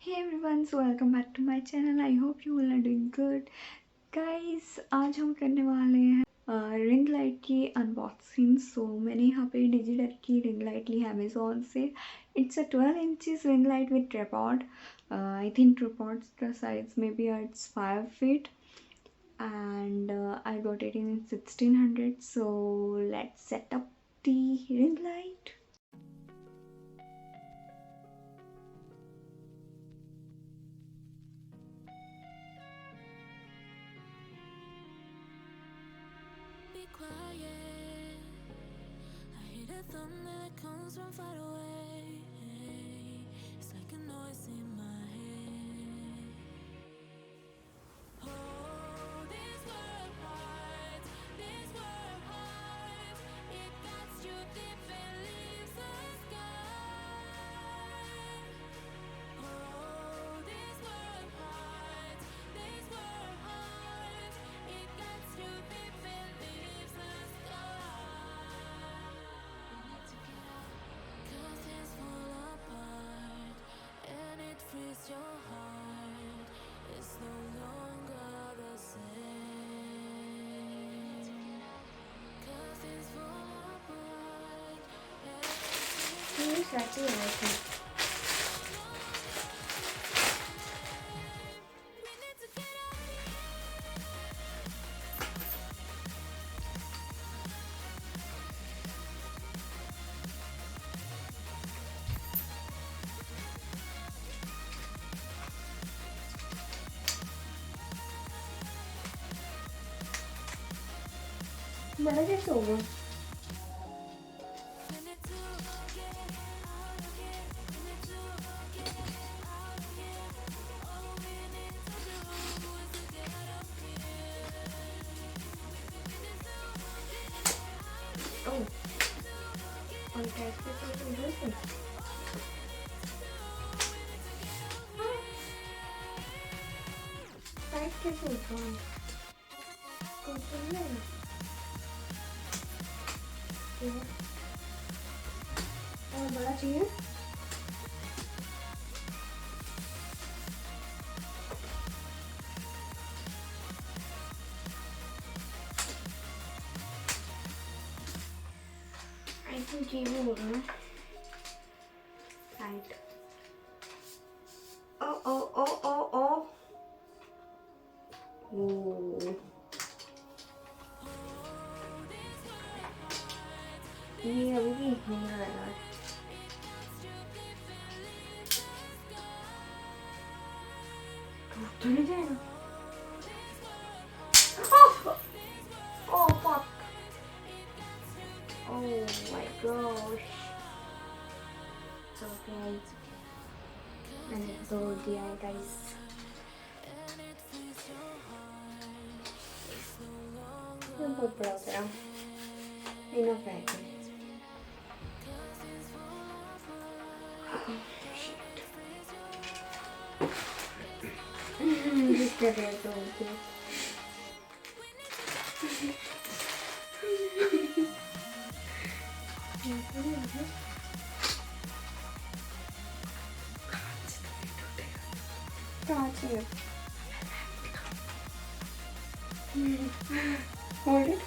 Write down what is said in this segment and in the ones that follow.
Hey everyone, so welcome back to my channel. I hope you all are doing good. Guys, आज हम करने वाले हैं ring light की अनबॉक्सिंग. सो मैंने यहाँ पे डिजिटेक की रिंग लाइट ली है अमेजोन से. It's a 12 inches ring light with tripod. I think tripod का size maybe it's 5 feet and I got it in 1600. So let's set up the ring light. Be quiet. I hear the thunder that comes from far away. It's like a noise in my head. Oh, this world hides, this world hides. It cuts you deep and leaves the sky. Oh, this world hides, this world hides. It cuts you deep and leaves the sky. Curtains fall apart and it frees your heart. It's no longer the same. Curtains fall apart and Please, that's it, I think. we need to get out of here. बड़ा कैसे होगा? We need to get out of here. We need to get out of here. All we need to do is to get out of here. We need to get out of here. Oh, on कैसे तो इधर से? Side कैसे होता है? कौन सा है? और बड़ा चाहिए? आई थिंक ये भी होगा ना? साइड. ओ ओ ओ ओ ओ. ओह. ये अभी भी घूम रहा है यार. तो नहीं जाएगा? Oh fuck! Oh my gosh! It's okay. मैंने तोड़ दिया है guys. ये बहुत बड़ा हो गया. Enough है. जिस तरह तो होती है. कांच है. Hold it.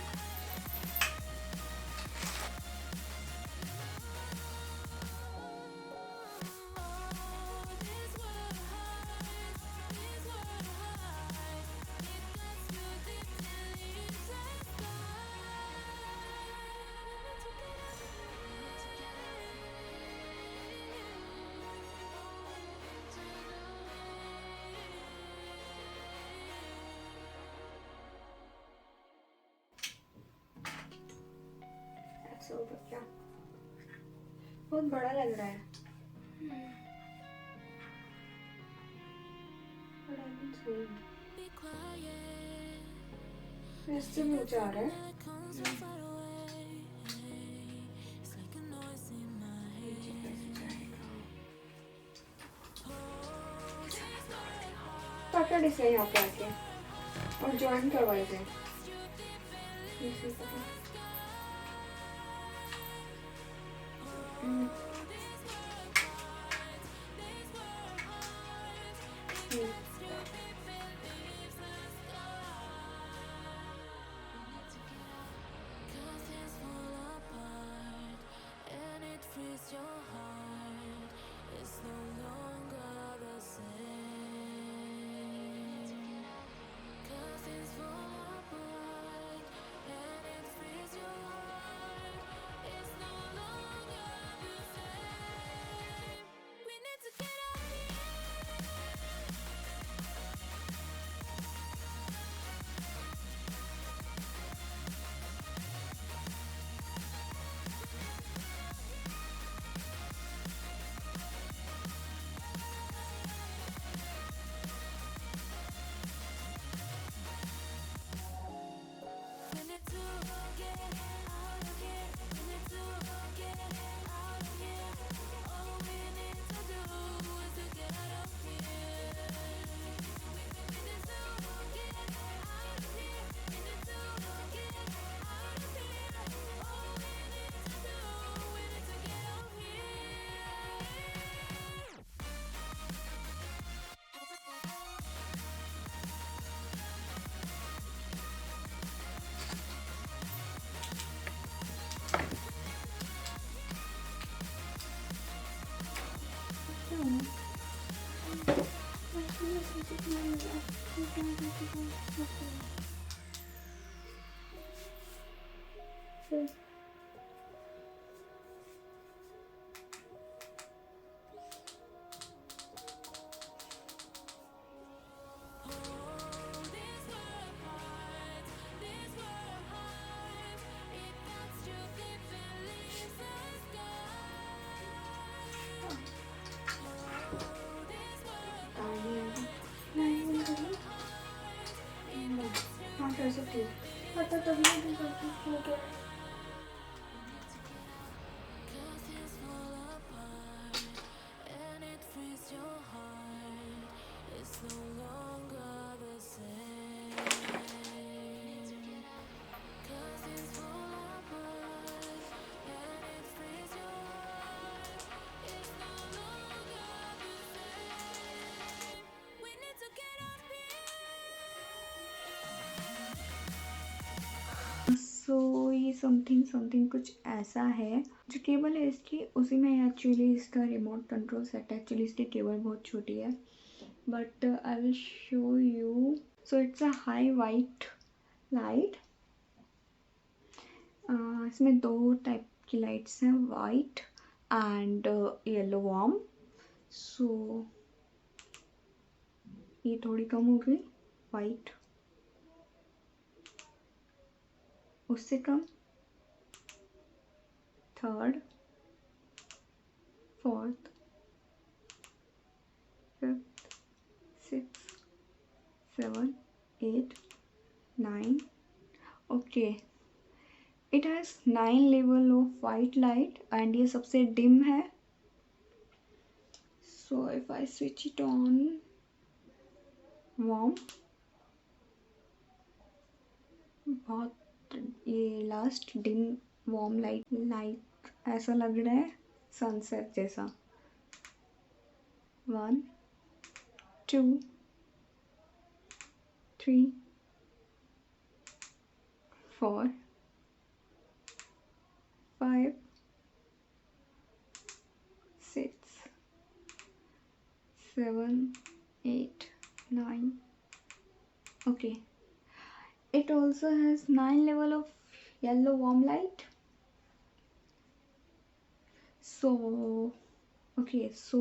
ऐसा होगा क्या? बहुत बड़ा लग रहा है. But I can see. Be quiet. इससे मुझे आ रहा है. That comes from far away. It's like a noise in my head. Saturday से यहाँ पे आके और ज्वाइन करवाए थे. इसी तरह. हाँ कर सकती हूँ, पता तभी नहीं कर सकती हूँ क्या। And it frees your heart. It's no longer the same. 'Cause it's full apart. And it frees your heart. It's no longer the same. We need to get up here. सो ये समथिंग समथिंग कुछ ऐसा है। जो cable है इसकी, उसी में actually इसका रिमोट कंट्रोल सेट है। एक्चुअली इसकी केबल बहुत छोटी है, but I will show you. So it's a high white light. इसमें दो टाइप की लाइट्स हैं, वाइट एंड येलो वार्म। सो ये थोड़ी कम हो गई, वाइट उससे कम, third, fourth, fifth, six, 7, 8, 9. Okay, it has 9 level of white light and ये सबसे dim है. So if I switch it on warm, बहुत ये लास्ट डिम वार्म लाइट ऐसा लग रहा है सनसेट जैसा. 1, 2, 3, 4, 5, 6, 7, 8, 9. Okay, it also has 9 level of yellow warm light. So okay, so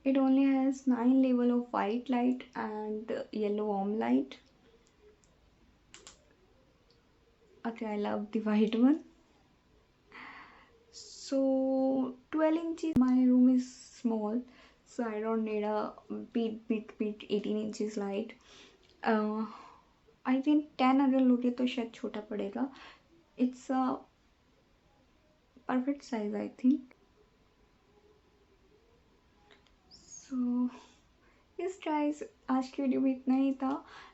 it only has 9 level of white light and yellow warm light. Okay, I love the white one. So 12 inches. My room is small, so I don't need a big 18 inches light. I think 10 अगर लोगे तो शायद छोटा पड़ेगा. It's a perfect size, I think. So yes guys, आज की video में इतना ही था.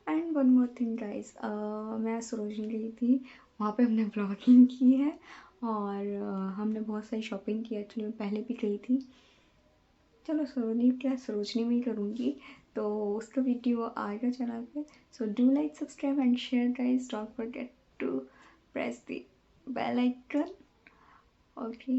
And one more thing guys, मैं सरोजनी गई थी, वहाँ पे हमने ब्लॉगिंग की है और हमने बहुत सारी शॉपिंग की. एक्चुअली मैं पहले भी गई थी. चलो सरोजनी में ही करूँगी, तो उसका वीडियो आएगा चैनल पे. So do like, subscribe and share guys. Don't forget to press the bell icon. Okay.